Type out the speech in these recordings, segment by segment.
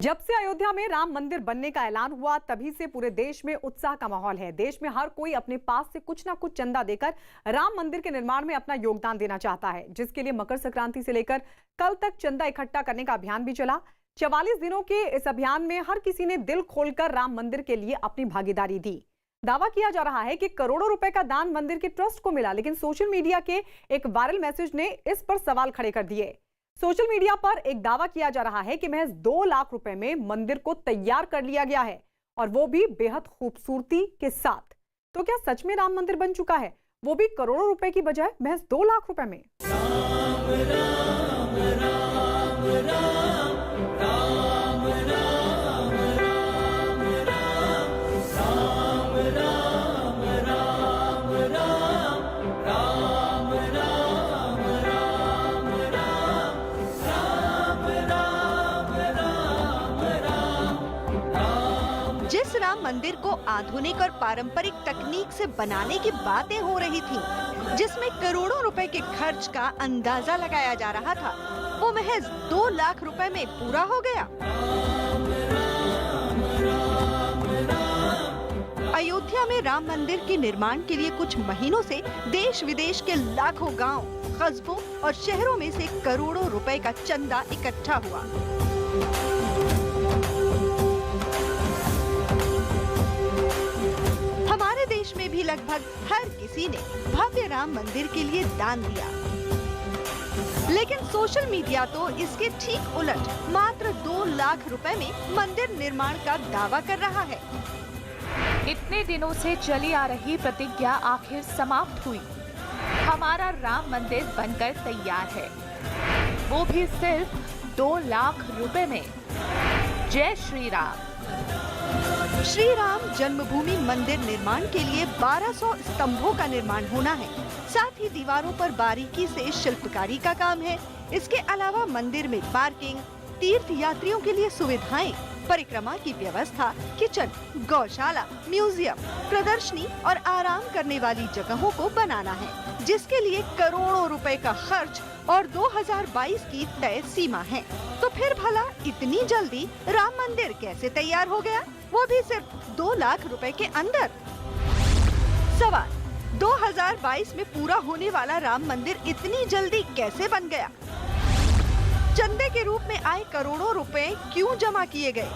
जब से अयोध्या में राम मंदिर बनने का ऐलान हुआ तभी से पूरे देश में उत्साह का माहौल है। देश में हर कोई अपने पास से कुछ ना कुछ चंदा देकर राम मंदिर के निर्माण में अपना योगदान देना चाहता है, जिसके लिए मकर संक्रांति से लेकर कल तक चंदा इकट्ठा करने का अभियान भी चला। 44 दिनों के इस अभियान में हर किसी ने दिल खोलकर राम मंदिर के लिए अपनी भागीदारी दी। दावा किया जा रहा है कि करोड़ों रुपए का दान मंदिर के ट्रस्ट को मिला, लेकिन सोशल मीडिया के एक वायरल मैसेज ने इस पर सवाल खड़े कर दिए। सोशल मीडिया पर एक दावा किया जा रहा है कि महज 2 लाख रुपए में मंदिर को तैयार कर लिया गया है, और वो भी बेहद खूबसूरती के साथ। तो क्या सच में राम मंदिर बन चुका है, वो भी करोड़ों रुपए की बजाय महज 2 लाख रुपए में? राम राम राम राम राम राम राम राम राम राम राम राम। जिस राम मंदिर को आधुनिक और पारंपरिक तकनीक से बनाने की बातें हो रही थी, जिसमें करोड़ों रुपए के खर्च का अंदाजा लगाया जा रहा था, वो महज 2 लाख रुपए में पूरा हो गया। अयोध्या में राम मंदिर के निर्माण के लिए कुछ महीनों से देश विदेश के लाखों गांव, कस्बों और शहरों में से करोड़ों रुपए का चंदा इकट्ठा हुआ। हमारे देश में भी लगभग हर किसी ने भव्य राम मंदिर के लिए दान दिया, लेकिन सोशल मीडिया तो इसके ठीक उलट मात्र 2 लाख रुपए में मंदिर निर्माण का दावा कर रहा है। इतने दिनों से चली आ रही प्रतिज्ञा आखिर समाप्त हुई। हमारा राम मंदिर बनकर तैयार है, वो भी सिर्फ 2 लाख रुपए में। जय श्री राम। श्री राम जन्मभूमि मंदिर निर्माण के लिए 1200 स्तंभों का निर्माण होना है। साथ ही दीवारों पर बारीकी से शिल्पकारी का काम है। इसके अलावा मंदिर में पार्किंग, तीर्थ यात्रियों के लिए सुविधाएं, परिक्रमा की व्यवस्था, किचन, गौशाला, म्यूजियम, प्रदर्शनी और आराम करने वाली जगहों को बनाना है, जिसके लिए करोड़ों रुपए का खर्च और 2022 की तय सीमा है। तो फिर भला इतनी जल्दी राम मंदिर कैसे तैयार हो गया, वो भी सिर्फ 2 लाख रुपए के अंदर? सवाल, 2022 में पूरा होने वाला राम मंदिर इतनी जल्दी कैसे बन गया? चंदे के रूप में आए करोड़ों रुपए क्यों जमा किए गए?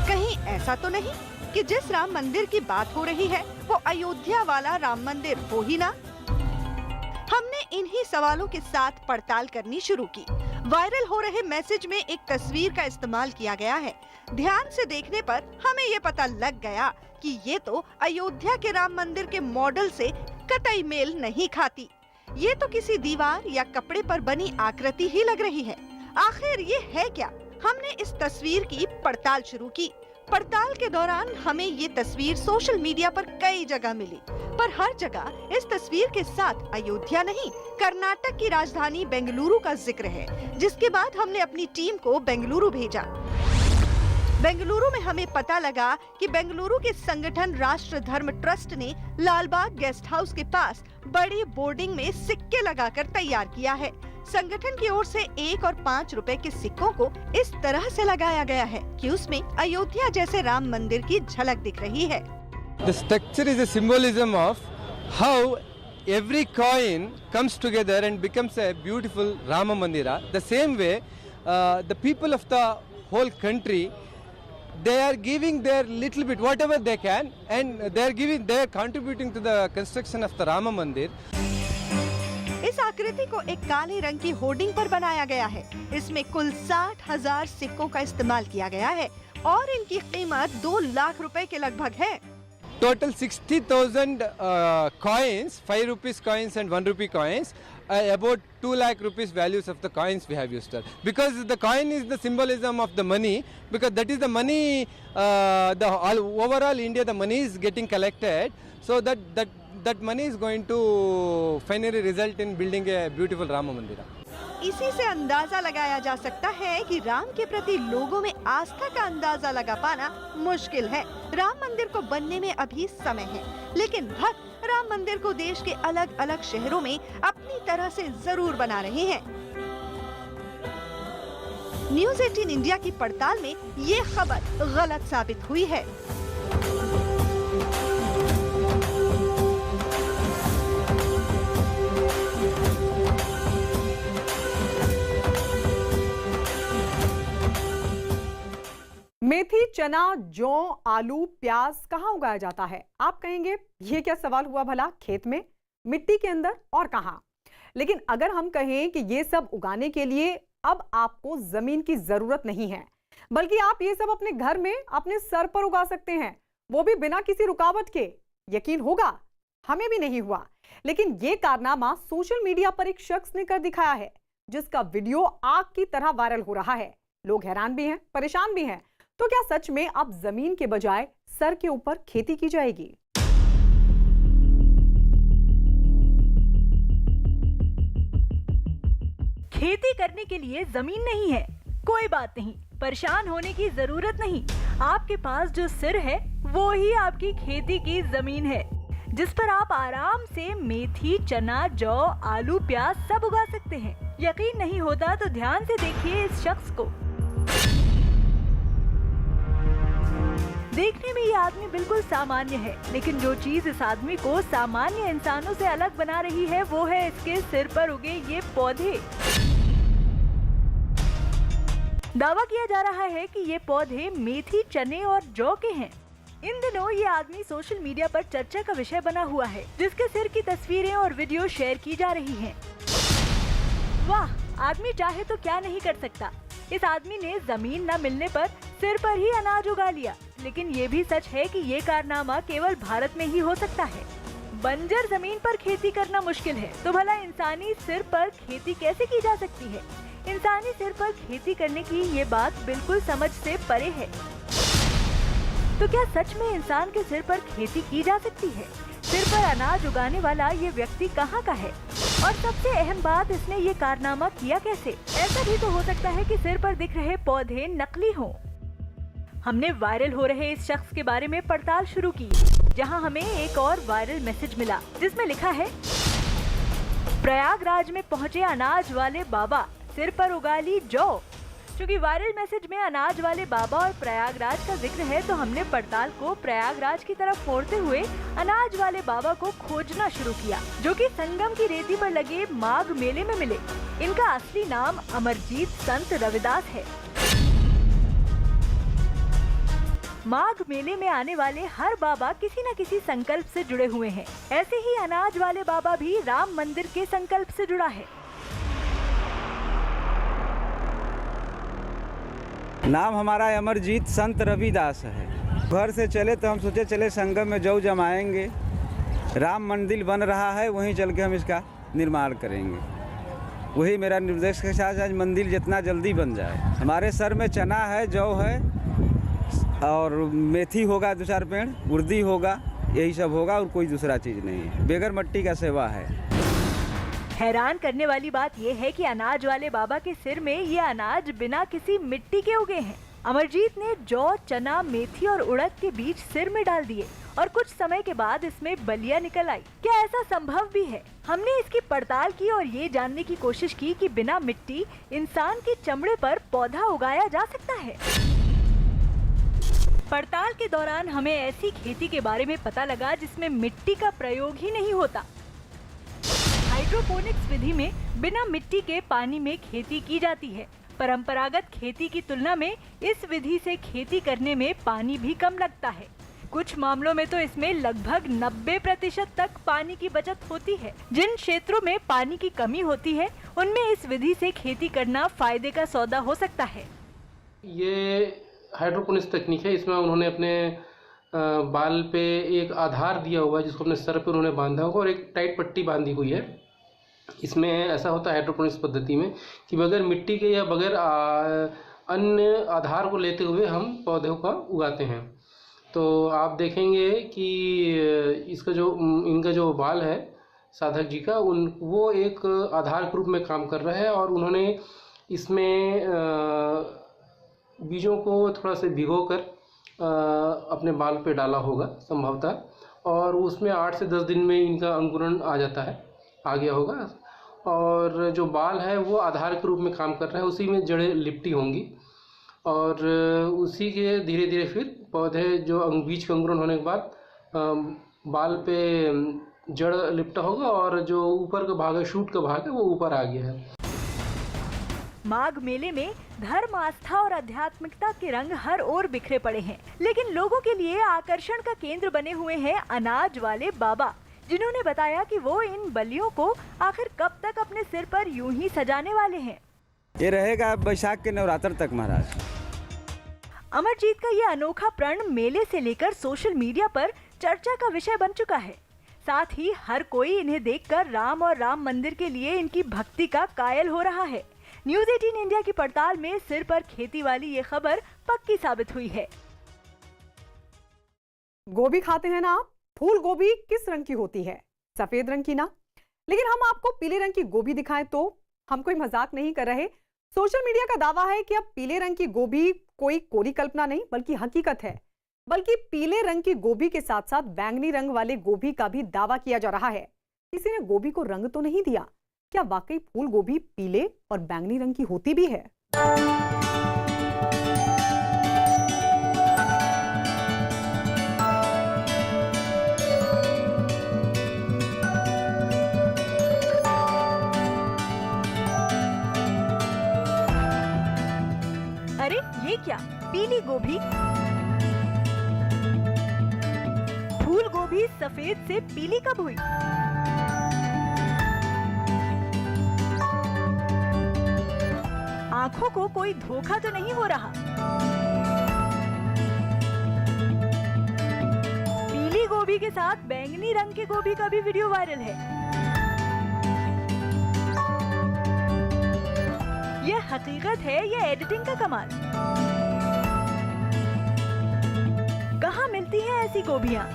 कहीं ऐसा तो नहीं कि जिस राम मंदिर की बात हो रही है वो अयोध्या वाला राम मंदिर हो ही ना? हमने इन्हीं सवालों के साथ पड़ताल करनी शुरू की। वायरल हो रहे मैसेज में एक तस्वीर का इस्तेमाल किया गया है। ध्यान से देखने पर हमें ये पता लग गया कि ये तो अयोध्या के राम मंदिर के मॉडल से कतई मेल नहीं खाती। ये तो किसी दीवार या कपड़े पर बनी आकृति ही लग रही है। आखिर ये है क्या? हमने इस तस्वीर की पड़ताल शुरू की। पड़ताल के दौरान हमें ये तस्वीर सोशल मीडिया पर कई जगह मिली, पर हर जगह इस तस्वीर के साथ अयोध्या नहीं, कर्नाटक की राजधानी बेंगलुरु का जिक्र है। जिसके बाद हमने अपनी टीम को बेंगलुरु भेजा। बेंगलुरु में हमें पता लगा कि बेंगलुरु के संगठन राष्ट्र धर्म ट्रस्ट ने लालबाग गेस्ट हाउस के पास बड़ी बोर्डिंग में सिक्के लगाकर तैयार किया है। संगठन की ओर से 1 और 5 रुपए के सिक्कों को इस तरह से लगाया गया है कि उसमें अयोध्या जैसे राम मंदिर की झलक दिख रही है। The structure is a symbolism of how every coin comes together and becomes a beautiful Rama Mandira. The same way, the people of the whole country, they are giving their little bit, whatever they can, and they are contributing to the construction of the Rama Mandir. इस आकृति को एक काले रंग की hoarding पर बनाया गया है। इसमें कुल 60,000 सिक्कों का इस्तेमाल किया गया है और इनकी कीमत 2 लाख रुपए के लगभग है। Total 60,000 coins, 5 rupees coins and 1 rupee coins, about 2 lakh rupees values of the coins we have used. Because the coin is the symbolism of the money, because that is the money, overall India, the money is getting collected, so that money is going to finally result in building a beautiful Rama Mandira. इसी से अंदाजा लगाया जा सकता है कि राम के प्रति लोगों में आस्था का अंदाजा लगा पाना मुश्किल है। राम मंदिर को बनने में अभी समय है, लेकिन भक्त राम मंदिर को देश के अलग अलग शहरों में अपनी तरह से जरूर बना रहे हैं। न्यूज 18 इंडिया की पड़ताल में ये खबर गलत साबित हुई है। मेथी, चना, जौ, आलू, प्याज कहाँ उगाया जाता है? आप कहेंगे ये क्या सवाल हुआ भला, खेत में, मिट्टी के अंदर और कहाँ? लेकिन अगर हम कहें कि ये सब उगाने के लिए अब आपको जमीन की जरूरत नहीं है, बल्कि आप ये सब अपने घर में अपने सर पर उगा सकते हैं, वो भी बिना किसी रुकावट के। यकीन होगा, हमें भी नहीं हुआ, लेकिन ये कारनामा सोशल मीडिया पर एक शख्स ने कर दिखाया है, जिसका वीडियो आग की तरह वायरल हो रहा है। लोग हैरान भी हैं, परेशान भी हैं। तो क्या सच में अब जमीन के बजाय सर के ऊपर खेती की जाएगी? खेती करने के लिए जमीन नहीं है, कोई बात नहीं, परेशान होने की जरूरत नहीं। आपके पास जो सिर है वो ही आपकी खेती की जमीन है, जिस पर आप आराम से मेथी, चना, जौ, आलू, प्याज सब उगा सकते हैं। यकीन नहीं होता तो ध्यान से देखिए इस शख्स को। देखने में ये आदमी बिल्कुल सामान्य है, लेकिन जो चीज इस आदमी को सामान्य इंसानों से अलग बना रही है वो है इसके सिर पर उगे ये पौधे। दावा किया जा रहा है कि ये पौधे मेथी, चने और जौ के हैं। इन दिनों ये आदमी सोशल मीडिया पर चर्चा का विषय बना हुआ है, जिसके सिर की तस्वीरें और वीडियो शेयर की जा रही हैं। वाह, आदमी चाहे तो क्या नहीं कर सकता। इस आदमी ने जमीन न मिलने पर सिर पर ही अनाज उगा लिया। लेकिन ये भी सच है कि ये कारनामा केवल भारत में ही हो सकता है। बंजर जमीन पर खेती करना मुश्किल है, तो भला इंसानी सिर पर खेती कैसे की जा सकती है? इंसानी सिर पर खेती करने की ये बात बिल्कुल समझ से परे है। तो क्या सच में इंसान के सिर पर खेती की जा सकती है? सिर पर अनाज उगाने वाला ये व्यक्ति कहाँ का है? और सबसे अहम बात, इसने ये कारनामा किया कैसे? ऐसा भी तो हो सकता है कि सिर पर दिख रहे पौधे नकली हों। हमने वायरल हो रहे इस शख्स के बारे में पड़ताल शुरू की, जहां हमें एक और वायरल मैसेज मिला, जिसमें लिखा है, प्रयागराज में पहुंचे अनाज वाले बाबा, सिर पर उगा ली जौ। क्योंकि वायरल मैसेज में अनाज वाले बाबा और प्रयागराज का जिक्र है, तो हमने पड़ताल को प्रयागराज की तरफ मोड़ते हुए अनाज वाले बाबा को खोजना शुरू किया, जो कि संगम की रेती पर लगे माघ मेले में मिले। इनका असली नाम अमरजीत संत रविदास है। माघ मेले में आने वाले हर बाबा किसी न किसी संकल्प से जुड़े हुए हैं। ऐसे ही अनाज वाले बाबा भी राम मंदिर के संकल्प से जुड़ा है। नाम हमारा अमरजीत संत रविदास है। घर से चले तो हम सोचे चले संगम में जौ जमाएंगे। राम मंदिर बन रहा है, वहीं चल के हम इसका निर्माण करेंगे। वही मेरा निर्देश के साथ आज मंदिर जितना जल्दी बन जाए। हमारे सर में चना है, जौ है और मेथी होगा, 2-4 पेड़, उर्दी होगा, यही सब होगा और कोई दूसरा चीज़ नहीं है। बेगर मिट्टी का सेवा है। हैरान करने वाली बात यह है कि अनाज वाले बाबा के सिर में ये अनाज बिना किसी मिट्टी के उगे हैं। अमरजीत ने जौ, चना, मेथी और उड़द के बीज सिर में डाल दिए और कुछ समय के बाद इसमें बलिया निकल आई। क्या ऐसा संभव भी है? हमने इसकी पड़ताल की और ये जानने की कोशिश की कि बिना मिट्टी इंसान के चमड़े पर पौधा उगाया जा सकता है। पड़ताल के दौरान हमें ऐसी खेती के बारे में पता लगा जिसमें मिट्टी का प्रयोग ही नहीं होता। हाइड्रोपोनिक्स विधि में बिना मिट्टी के पानी में खेती की जाती है। परंपरागत खेती की तुलना में इस विधि से खेती करने में पानी भी कम लगता है। कुछ मामलों में तो इसमें लगभग 90% तक पानी की बचत होती है। जिन क्षेत्रों में पानी की कमी होती है, उनमें इस विधि से खेती करना फायदे का सौदा हो सकता है। ये हाइड्रोपोनिक्स तकनीक है। इसमें उन्होंने अपने बाल पे एक आधार दिया हुआ है, जिसको अपने सर पे उन्होंने बांधा होगा और एक टाइट पट्टी बांधी हुई है। इसमें ऐसा होता है हाइड्रोपोनिक्स पद्धति में कि बगैर मिट्टी के या बगैर अन्य आधार को लेते हुए हम पौधों का उगाते हैं। तो आप देखेंगे कि इनका जो बाल है साधक जी का, वो एक आधार के रूप में काम कर रहा है और उन्होंने इसमें बीजों को थोड़ा सा भिगोकर अपने बाल पे डाला होगा संभवतः, और उसमें 8 से 10 दिन में इनका अंकुरण आ गया होगा और जो बाल है वो आधार के रूप में काम कर रहा है, उसी में जड़ें लिपटी होंगी और उसी के धीरे धीरे फिर पौधे जो बीज के अंकुरण होने के बाद बाल पे जड़ लिपटा होगा और जो ऊपर का भाग है, शूट का भाग है, वो ऊपर आ गया है। माघ मेले में धर्म, आस्था और आध्यात्मिकता के रंग हर ओर बिखरे पड़े हैं, लेकिन लोगों के लिए आकर्षण का केंद्र बने हुए हैं अनाज वाले बाबा, जिन्होंने बताया कि वो इन बलियों को आखिर कब तक अपने सिर पर यूं ही सजाने वाले हैं। ये रहेगा बैसाख के नवरात्र तक महाराज। अमरजीत का ये अनोखा प्रण मेले से लेकर सोशल मीडिया पर चर्चा का विषय बन चुका है। साथ ही हर कोई इन्हें देखकर राम और राम मंदिर के लिए इनकी भक्ति का कायल हो रहा है। न्यूज़ 18 इंडिया की पड़ताल में सिर पर खेती वाली ये खबर पक्की साबित हुई है। गोभी खाते हैं ना आप? फूल गोभी किस रंग की होती है? सफेद रंग की ना। लेकिन हम आपको पीले रंग की गोभी दिखाएं तो हम कोई मजाक नहीं कर रहे। सोशल मीडिया का दावा है कि अब पीले रंग की गोभी कोई कोरी कल्पना नहीं बल्कि हकीकत है। बल्कि पीले रंग की गोभी के साथ साथ बैंगनी रंग वाले गोभी का भी दावा किया जा रहा है। किसी ने गोभी को रंग तो नहीं दिया। क्या वाकई फूल गोभी पीले और बैंगनी रंग की होती भी है? अरे ये क्या, पीली गोभी? फूल गोभी सफेद से पीली कब हुई? आंखों को कोई धोखा तो नहीं हो रहा? पीली गोभी के साथ बैंगनी रंग के गोभी का भी वीडियो वायरल है। यह हकीकत है या एडिटिंग का कमाल? कहाँ मिलती हैं ऐसी गोभियां?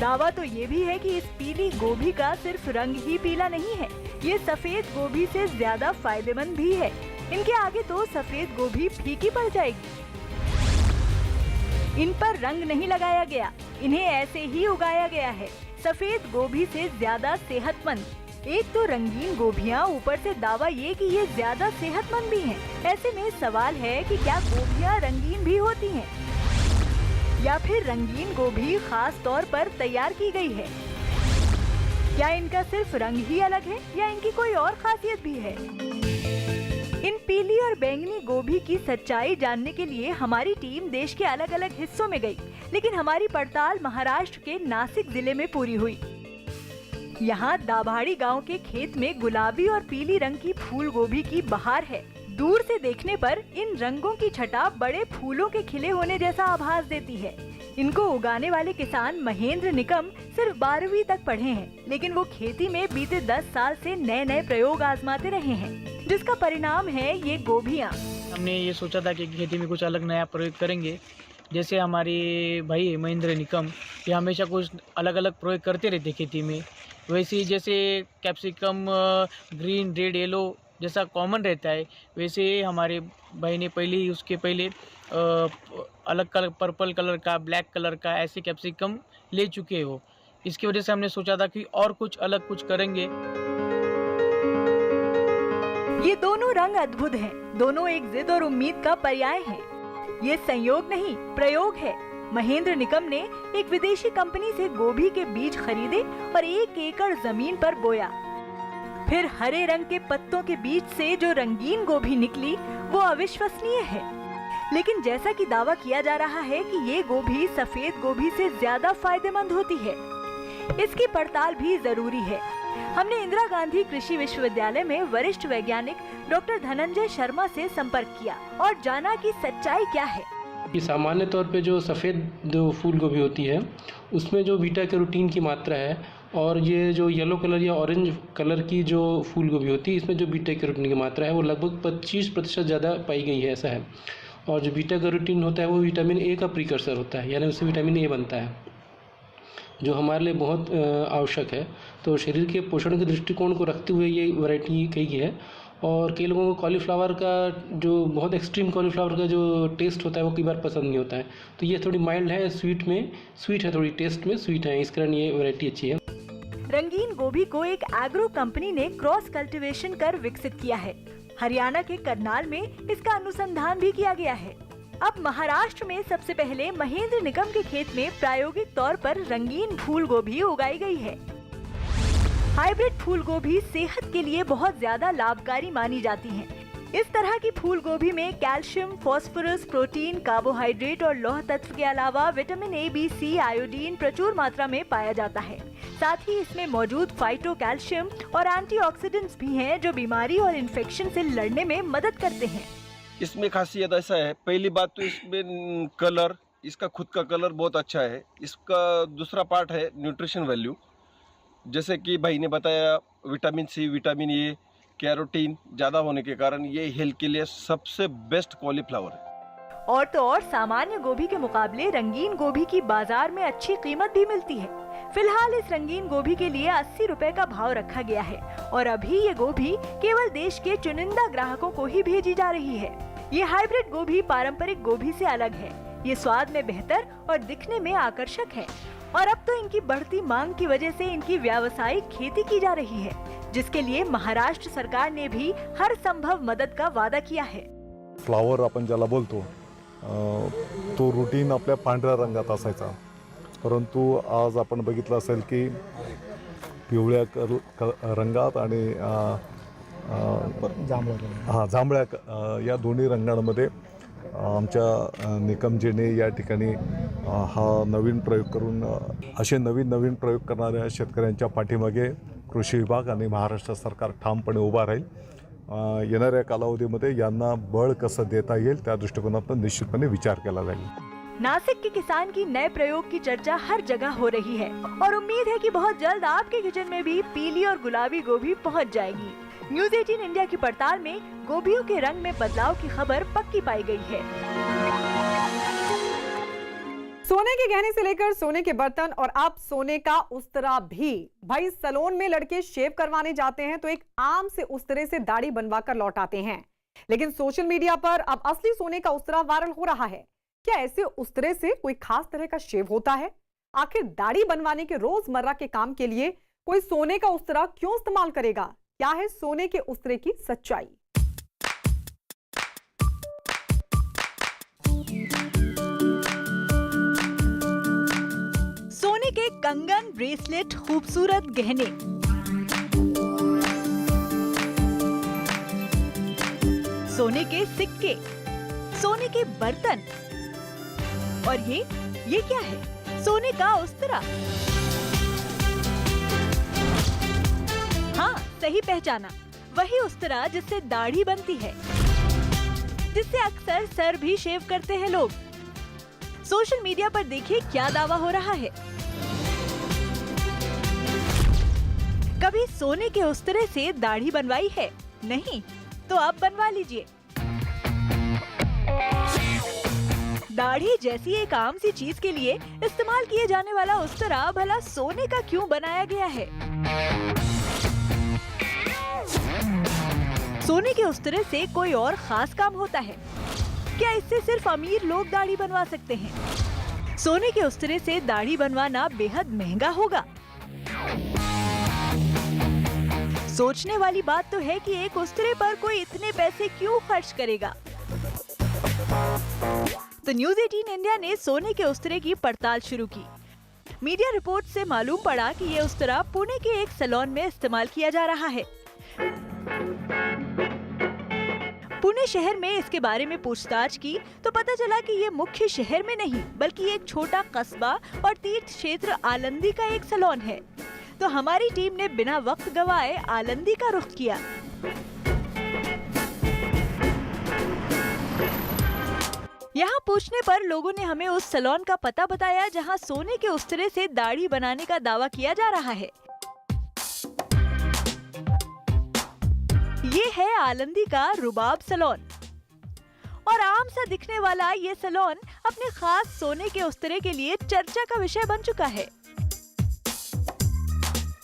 दावा तो ये भी है कि इस पीली गोभी का सिर्फ रंग ही पीला नहीं है, ये सफेद गोभी से ज्यादा फायदेमंद भी है। इनके आगे तो सफेद गोभी फीकी पड़ जाएगी। इन पर रंग नहीं लगाया गया, इन्हें ऐसे ही उगाया गया है। सफेद गोभी से ज्यादा सेहतमंद। एक तो रंगीन गोभियां, ऊपर से दावा ये कि ये ज्यादा सेहतमंद भी हैं। ऐसे में सवाल है कि क्या गोभियां रंगीन भी होती हैं? या फिर रंगीन गोभी खास तौर पर तैयार की गई है? क्या इनका सिर्फ रंग ही अलग है या इनकी कोई और खासियत भी है? इन पीली और बैंगनी गोभी की सच्चाई जानने के लिए हमारी टीम देश के अलग अलग हिस्सों में गई, लेकिन हमारी पड़ताल महाराष्ट्र के नासिक जिले में पूरी हुई। यहाँ दाभाड़ी गांव के खेत में गुलाबी और पीली रंग की फूल गोभी की बहार है। दूर से देखने पर इन रंगों की छटा बड़े फूलों के खिले होने जैसा आभास देती है। इनको उगाने वाले किसान महेंद्र निकम सिर्फ 12वीं तक पढ़े हैं, लेकिन वो खेती में बीते 10 साल से नए नए प्रयोग आजमाते रहे हैं, जिसका परिणाम है ये गोभियाँ। हमने ये सोचा था कि खेती में कुछ अलग नया प्रयोग करेंगे। जैसे हमारे भाई महेंद्र निकम ये हमेशा कुछ अलग अलग प्रयोग करते रहते खेती में, वैसे ही जैसे कैप्सिकम ग्रीन, रेड, येलो जैसा कॉमन रहता है, वैसे हमारे भाई ने उसके पहले अलग कलर, पर्पल कलर का, ब्लैक कलर का ऐसे कैप्सिकम ले चुके हो। इसकी वजह से हमने सोचा था कि और कुछ अलग कुछ करेंगे। ये दोनों रंग अद्भुत हैं, दोनों एक जिद और उम्मीद का पर्याय हैं। ये संयोग नहीं, प्रयोग है। महेंद्र निकम ने एक विदेशी कंपनी से गोभी के बीज खरीदे और 1 एकड़ जमीन पर बोया। फिर हरे रंग के पत्तों के बीच से जो रंगीन गोभी निकली वो अविश्वसनीय है। लेकिन जैसा कि दावा किया जा रहा है कि ये गोभी सफेद गोभी से ज्यादा फायदेमंद होती है, इसकी पड़ताल भी जरूरी है। हमने इंदिरा गांधी कृषि विश्वविद्यालय में वरिष्ठ वैज्ञानिक डॉक्टर धनंजय शर्मा से संपर्क किया और जाना कि सच्चाई क्या है। कि सामान्य तौर पे जो सफ़ेद जो फूल गोभी होती है उसमें जो बीटा कैरोटीन की मात्रा है, और ये जो येलो कलर या ऑरेंज कलर की जो फूल गोभी होती है इसमें जो बीटा कैरोटीन की मात्रा है वो लगभग 25% ज़्यादा पाई गई है, ऐसा है। और जो बीटा कैरोटीन होता है वो विटामिन ए का प्रीकर्सर होता है, यानी उससे विटामिन ए बनता है, जो हमारे लिए बहुत आवश्यक है। तो शरीर के पोषण के दृष्टिकोण को रखते हुए ये वैरायटी कई है। और कई लोगों को कॉलीफ्लावर का जो बहुत एक्सट्रीम कॉलीफ्लावर का जो टेस्ट होता है वो कई बार पसंद नहीं होता है, तो ये थोड़ी माइल्ड है, स्वीट है, थोड़ी टेस्ट में स्वीट है, इस कारण ये वैरायटी अच्छी है। रंगीन गोभी को एक एग्रो कंपनी ने क्रॉस कल्टीवेशन कर विकसित किया है। हरियाणा के करनाल में इसका अनुसंधान भी किया गया है। अब महाराष्ट्र में सबसे पहले महेंद्र निकम के खेत में प्रायोगिक तौर पर रंगीन फूल गोभी उगाई गई है। हाइब्रिड फूल गोभी सेहत के लिए बहुत ज्यादा लाभकारी मानी जाती हैं। इस तरह की फूल गोभी में कैल्शियम, फास्फोरस, प्रोटीन, कार्बोहाइड्रेट और लौह तत्व के अलावा vitamin A, B, C, iodine प्रचुर मात्रा में पाया जाता है। साथ ही इसमें मौजूद फाइटो कैल्शियम और एंटीऑक्सीडेंट्स भी हैं जो बीमारी और इन्फेक्शन से लड़ने में मदद करते हैं। इसमें खासियत ऐसा है, पहली बात तो इसमें कलर, इसका खुद का कलर बहुत अच्छा है। इसका दूसरा पार्ट है न्यूट्रिशन वैल्यू, जैसे कि भाई ने बताया vitamin C, vitamin A, carotene ज़्यादा होने के कारण ये हेल्थ के लिए सबसे बेस्ट कॉलीफ्लावर है। और तो और सामान्य गोभी के मुकाबले रंगीन गोभी की बाजार में अच्छी कीमत भी मिलती है। फिलहाल इस रंगीन गोभी के लिए 80 रुपए का भाव रखा गया है और अभी ये गोभी केवल देश के चुनिंदा ग्राहकों को ही भेजी जा रही है। ये हाइब्रिड गोभी पारंपरिक गोभी से अलग है। ये स्वाद में बेहतर और दिखने में आकर्षक है और अब तो इनकी बढ़ती मांग की वजह से इनकी व्यावसायिक खेती की जा रही है, जिसके लिए महाराष्ट्र सरकार ने भी हर संभव मदत का वादा किया है। फ्लावर आपण ज्याला बोलतो तो रूटीन आपल्या पांढऱ्या रंगात असायचा, परंतु आज आपण बघितलं असेल की पिवळ्या रंगात आणि जांभळ्या या दोन्ही रंगांमध्ये आमच्या निकमजीने या ठिकाणी हा नवीन प्रयोग करून असे नवीन प्रयोग करणाऱ्या शेतकऱ्यांच्या पाठीमागे कृषी विभाग आणि महाराष्ट्र सरकार ठामपणे उभा राहील। येणाऱ्या कालावधीमध्ये यांना बळ कसं देता येईल त्या दृष्टिकोनातून निश्चितपणे विचार केला जाईल। नासिक के किसान की नए प्रयोग की चर्चा हर जगह हो रही है और उम्मीद है कि बहुत जल्द आपके किचन में भी पीली और गुलाबी गोभी पहुंच जाएगी। न्यूज़ 18 इंडिया की पड़ताल में गोभियों के रंग में बदलाव की खबर पक्की पाई गई है। सोने के गहने से लेकर सोने के बर्तन और अब सोने का उस्तरा भी। भाई सैलून में लड़के शेव करवाने जाते हैं तो एक आम से उस्तरे से दाढ़ी बनवा कर लौट आते हैं, लेकिन सोशल मीडिया पर अब असली सोने का उस्तरा वायरल हो रहा है। क्या ऐसे उस्तरे से कोई खास तरह का शेव होता है? आखिर दाढ़ी बनवाने के रोजमर्रा के काम के लिए कोई सोने का उस्तरा क्यों इस्तेमाल करेगा? क्या है सोने के उस्तरे की सच्चाई? सोने के कंगन, ब्रेसलेट, खूबसूरत गहने, सोने के सिक्के, सोने के बर्तन और ये क्या है? सोने का उस्तरा। हाँ, सही पहचाना, वही उस्तरा जिससे दाढ़ी बनती है, जिससे अक्सर सर भी शेव करते हैं लोग। सोशल मीडिया पर देखिए क्या दावा हो रहा है। कभी सोने के उस्तरे से दाढ़ी बनवाई है? नहीं? तो अब बनवा लीजिए। दाढ़ी जैसी एक आम सी चीज के लिए इस्तेमाल किए जाने वाला उस्तरा भला सोने का क्यों बनाया गया है? सोने के उस्तरे से कोई और खास काम होता है क्या? इससे सिर्फ अमीर लोग दाढ़ी बनवा सकते हैं? सोने के उस्तरे से दाढ़ी बनवाना बेहद महंगा होगा। सोचने वाली बात तो है कि एक उस्तरे पर कोई इतने पैसे क्यों खर्च करेगा। तो न्यूज़ 18 इंडिया ने सोने के उस्तरे की पड़ताल शुरू की। मीडिया रिपोर्ट से मालूम पड़ा कि ये उस्तरा पुणे के एक सैलून में इस्तेमाल किया जा रहा है। पुणे शहर में इसके बारे में पूछताछ की तो पता चला कि ये मुख्य शहर में नहीं बल्कि एक छोटा कस्बा और तीर्थ क्षेत्र आलंदी का एक सैलून है। तो हमारी टीम ने बिना वक्त गवाए आलंदी का रुख किया। यहाँ पूछने पर लोगों ने हमें उस सैलून का पता बताया जहाँ सोने के उस्तरे से दाढ़ी बनाने का दावा किया जा रहा है। ये है आलंदी का रुबाब सैलून और आम सा दिखने वाला ये सैलून अपने खास सोने के उस्तरे के लिए चर्चा का विषय बन चुका है।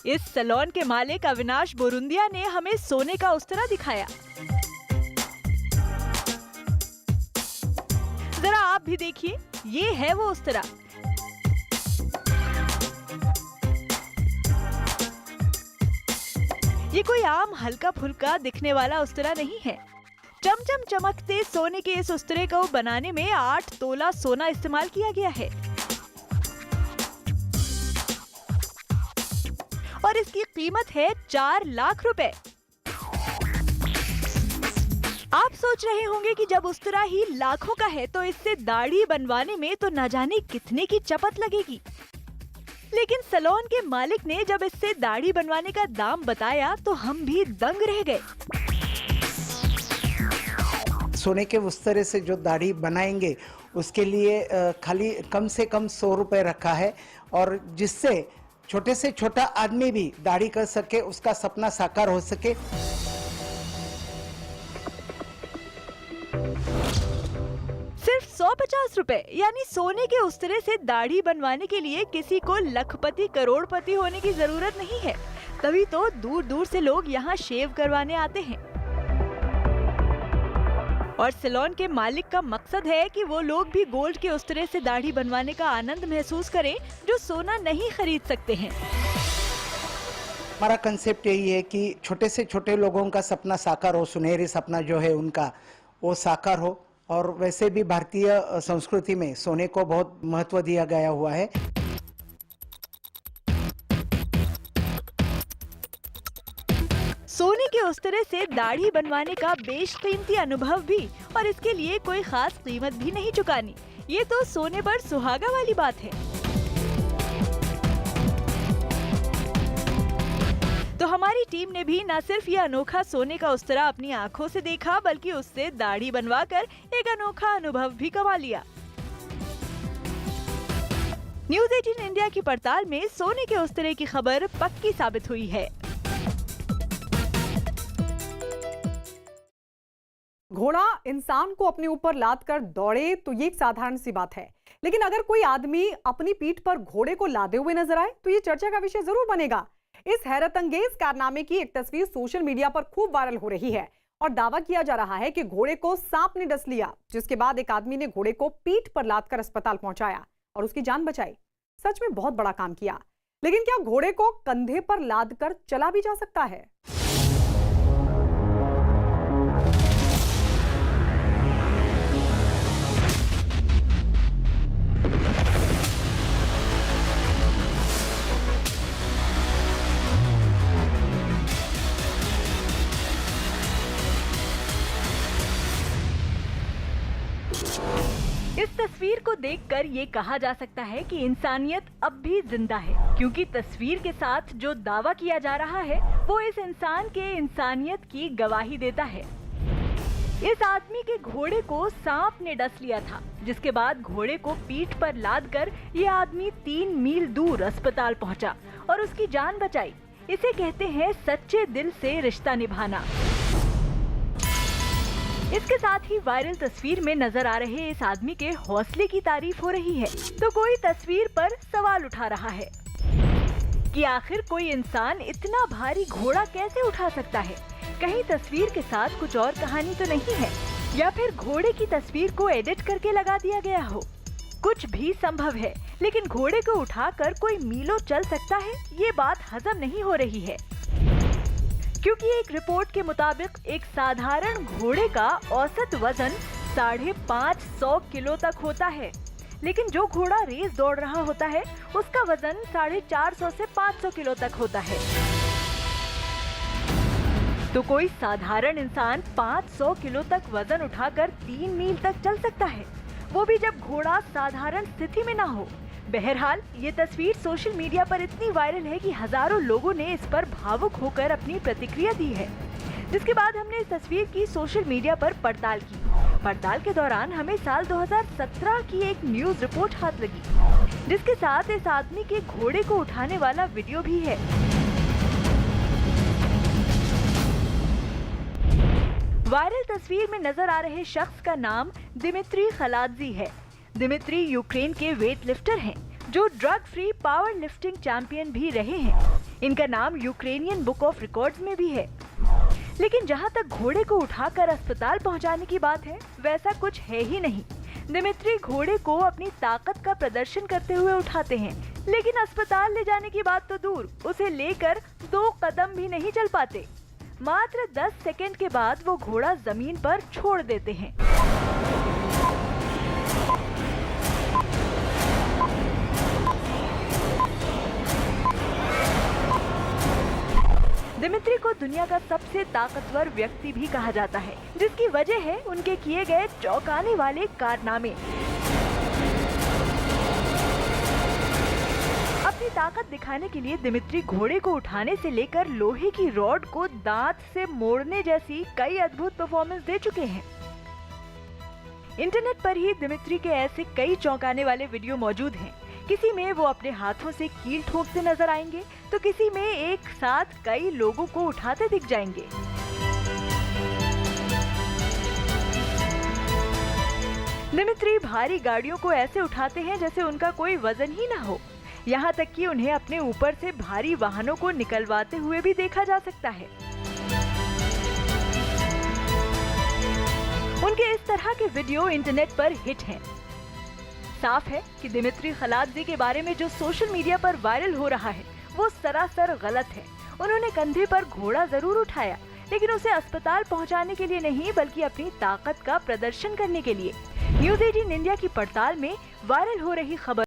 इस सैलून के मालिक अविनाश बोरुंदिया ने हमें सोने का उस्तरा दिखाया। जरा आप भी देखिए, ये है वो उस्तरा। ये कोई आम हल्का फुल्का दिखने वाला उस्तरा नहीं है। चमचम चमकते सोने के इस उस्तरे को बनाने में 8 तोला सोना इस्तेमाल किया गया है और इसकी कीमत है 4 लाख रुपए। आप सोच रहे होंगे कि जब उस्तरा ही लाखों का है तो इससे दाढ़ी बनवाने में तो न जाने कितने की चपत लगेगी। लेकिन सैलून के मालिक ने जब इससे दाढ़ी बनवाने का दाम बताया तो हम भी दंग रह गए। सोने के उस्तरे से जो दाढ़ी बनाएंगे उसके लिए खाली कम से कम 100 रुपए रखा है और जिससे छोटे से छोटा आदमी भी दाढ़ी कर सके, उसका सपना साकार हो सके। सिर्फ 150 रुपए यानी सोने के उस्तरे से दाढ़ी बनवाने के लिए किसी को लखपति करोड़पति होने की जरूरत नहीं है। तभी तो दूर दूर से लोग यहाँ शेव करवाने आते हैं और सैलून के मालिक का मकसद है कि वो लोग भी गोल्ड के उस्तरे से दाढ़ी बनवाने का आनंद महसूस करें जो सोना नहीं खरीद सकते हैं। हमारा कंसेप्ट यही है कि छोटे से छोटे लोगों का सपना साकार हो, सुनहरी सपना जो है उनका वो साकार हो। और वैसे भी भारतीय संस्कृति में सोने को बहुत महत्व दिया गया हुआ है। सोने के उस्तरे से दाढ़ी बनवाने का बेशकीमती अनुभव भी और इसके लिए कोई खास कीमत भी नहीं चुकानी, ये तो सोने पर सुहागा वाली बात है। तो हमारी टीम ने भी न सिर्फ ये अनोखा सोने का उस्तरा अपनी आंखों से देखा बल्कि उससे दाढ़ी बनवाकर एक अनोखा अनुभव भी कमा लिया। न्यूज़ 18 इंडिया की पड़ताल में सोने के उस्तरे की खबर पक्की साबित हुई है। घोड़ा इंसान को अपने ऊपर लाद कर दौड़े तो ये एक साधारण सी बात है, लेकिन अगर कोई आदमी अपनी पीठ पर घोड़े को लादे हुए नजर आए तो ये चर्चा का विषय जरूर बनेगा। इस हैरतअंगेज कारनामे की एक तस्वीर सोशल मीडिया पर खूब वायरल हो रही है और दावा किया जा रहा है कि घोड़े को सांप ने डस लिया, जिसके बाद एक आदमी ने घोड़े को पीठ पर लादकर अस्पताल पहुंचाया और उसकी जान बचाई। सच में बहुत बड़ा काम किया, लेकिन क्या घोड़े को कंधे पर लादकर चला भी जा सकता है? इस तस्वीर को देखकर ये कहा जा सकता है कि इंसानियत अब भी जिंदा है, क्योंकि तस्वीर के साथ जो दावा किया जा रहा है वो इस इंसान के इंसानियत की गवाही देता है। इस आदमी के घोड़े को सांप ने डस लिया था, जिसके बाद घोड़े को पीठ पर लादकर ये आदमी 3 मील दूर अस्पताल पहुंचा और उसकी जान बचाई। इसे कहते हैं सच्चे दिल से रिश्ता निभाना। इसके साथ ही वायरल तस्वीर में नजर आ रहे इस आदमी के हौसले की तारीफ हो रही है, तो कोई तस्वीर पर सवाल उठा रहा है कि आखिर कोई इंसान इतना भारी घोड़ा कैसे उठा सकता है। कहीं तस्वीर के साथ कुछ और कहानी तो नहीं है, या फिर घोड़े की तस्वीर को एडिट करके लगा दिया गया हो। कुछ भी संभव है, लेकिन घोड़े को उठाकर कोई मीलों चल सकता है, ये बात हजम नहीं हो रही है। क्योंकि एक रिपोर्ट के मुताबिक एक साधारण घोड़े का औसत वजन 550 किलो तक होता है, लेकिन जो घोड़ा रेस दौड़ रहा होता है उसका वजन 450 से 500 किलो तक होता है। तो कोई साधारण इंसान 500 किलो तक वजन उठाकर 3 मील तक चल सकता है, वो भी जब घोड़ा साधारण स्थिति में ना हो। बहरहाल ये तस्वीर सोशल मीडिया पर इतनी वायरल है कि हजारों लोगों ने इस पर भावुक होकर अपनी प्रतिक्रिया दी है, जिसके बाद हमने इस तस्वीर की सोशल मीडिया पर पड़ताल की। पड़ताल के दौरान हमें साल 2017 की एक न्यूज रिपोर्ट हाथ लगी, जिसके साथ इस आदमी के घोड़े को उठाने वाला वीडियो भी है। वायरल तस्वीर में नजर आ रहे शख्स का नाम दिमित्री खलादजी है। दिमित्री यूक्रेन के वेट लिफ्टर हैं, जो drug free power lifting champion भी रहे हैं। इनका नाम यूक्रेनियन बुक ऑफ रिकॉर्ड्स में भी है। लेकिन जहां तक घोड़े को उठाकर अस्पताल पहुंचाने की बात है, वैसा कुछ है ही नहीं। दिमित्री घोड़े को अपनी ताकत का प्रदर्शन करते हुए उठाते हैं, लेकिन अस्पताल ले जाने की बात तो दूर, उसे लेकर 2 कदम भी नहीं चल पाते। मात्र 10 सेकंड के बाद वो घोड़ा जमीन पर छोड़ देते हैं। दिमित्री को दुनिया का सबसे ताकतवर व्यक्ति भी कहा जाता है, जिसकी वजह है उनके किए गए चौंकाने वाले कारनामे। अपनी ताकत दिखाने के लिए दिमित्री घोड़े को उठाने से लेकर लोहे की रॉड को दांत से मोड़ने जैसी कई अद्भुत परफॉर्मेंस दे चुके हैं। इंटरनेट पर ही दिमित्री के ऐसे कई चौंकाने वाले वीडियो मौजूद हैं। किसी में वो अपने हाथों से कील ठोकते नजर आएंगे, तो किसी में एक साथ कई लोगों को उठाते दिख जाएंगे। दिमित्री भारी गाड़ियों को ऐसे उठाते हैं जैसे उनका कोई वजन ही ना हो। यहाँ तक कि उन्हें अपने ऊपर से भारी वाहनों को निकलवाते हुए भी देखा जा सकता है। उनके इस तरह के वीडियो इंटरनेट पर हिट हैं। साफ है कि दिमित्री खलादजी के बारे में जो सोशल मीडिया पर वायरल हो रहा है वो सरासर गलत है। उन्होंने कंधे पर घोड़ा जरूर उठाया, लेकिन उसे अस्पताल पहुंचाने के लिए नहीं, बल्कि अपनी ताकत का प्रदर्शन करने के लिए। न्यूज़ 18 इंडिया की पड़ताल में वायरल हो रही खबर